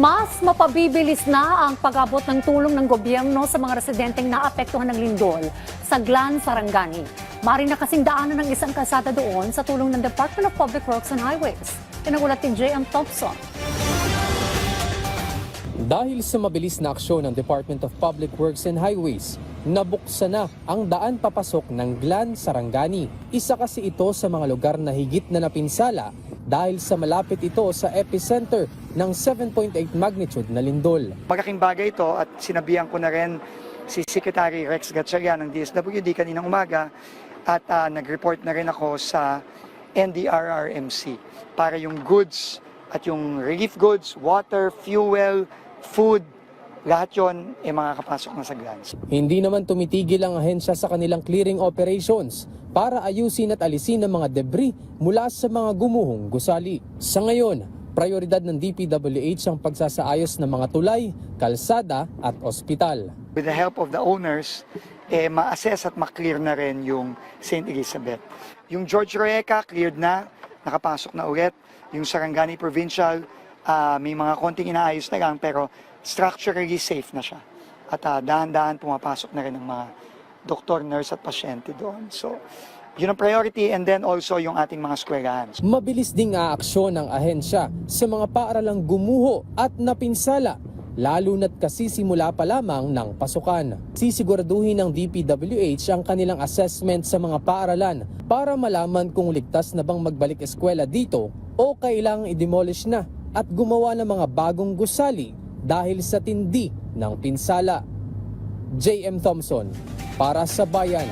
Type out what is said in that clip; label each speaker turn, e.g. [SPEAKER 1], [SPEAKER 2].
[SPEAKER 1] Mas mapabibilis na ang pag-abot ng tulong ng gobyerno sa mga residenteng naapektuhan ng lindol sa Glan, Sarangani. Mari na kasing daanan ng isang kalsada doon sa tulong ng Department of Public Works and Highways. Tinagulat ni J.M. Thompson.
[SPEAKER 2] Dahil sa mabilis na aksyon ng Department of Public Works and Highways, nabuksan na ang daan papasok ng Glan, Sarangani. Isa kasi ito sa mga lugar na higit na napinsala dahil sa malapit ito sa epicenter ng 7.8 magnitude na lindol.
[SPEAKER 3] Malaking bagay ito at sinabihan ko na rin si Secretary Rex Gatchalian ng DSWD kaninang umaga at nag-report na rin ako sa NDRRMC para yung goods at yung relief goods, water, fuel, food, lahat yun ay makakapasok na sa Glan.
[SPEAKER 2] Hindi naman tumitigil ang ahensya sa kanilang clearing operations para ayusin at alisin ang mga debris mula sa mga gumuhong gusali. Sa ngayon, prioridad ng DPWH ang pagsasaayos ng mga tulay, kalsada at ospital.
[SPEAKER 3] With the help of the owners, ma-assess at ma-clear na rin yung St. Elizabeth. Yung George Roeca, cleared na, nakapasok na ulit. Yung Sarangani Provincial, may mga konting inaayos na lang pero structurally safe na siya. At dahan-dahan pumapasok na rin ang mga doktor, nurse at pasyente doon. So, yun ang priority and then also yung ating mga eskwelahan.
[SPEAKER 2] Mabilis ding aaksyon ng ahensya sa mga paaralang gumuho at napinsala, lalo na't kasi simula pa lamang ng pasukan. Sisiguraduhin ng DPWH ang kanilang assessment sa mga paaralan para malaman kung ligtas na bang magbalik eskwela dito o kailangang i-demolish na at gumawa ng mga bagong gusali dahil sa tindi ng pinsala. J.M. Thompson, para sa Bayan.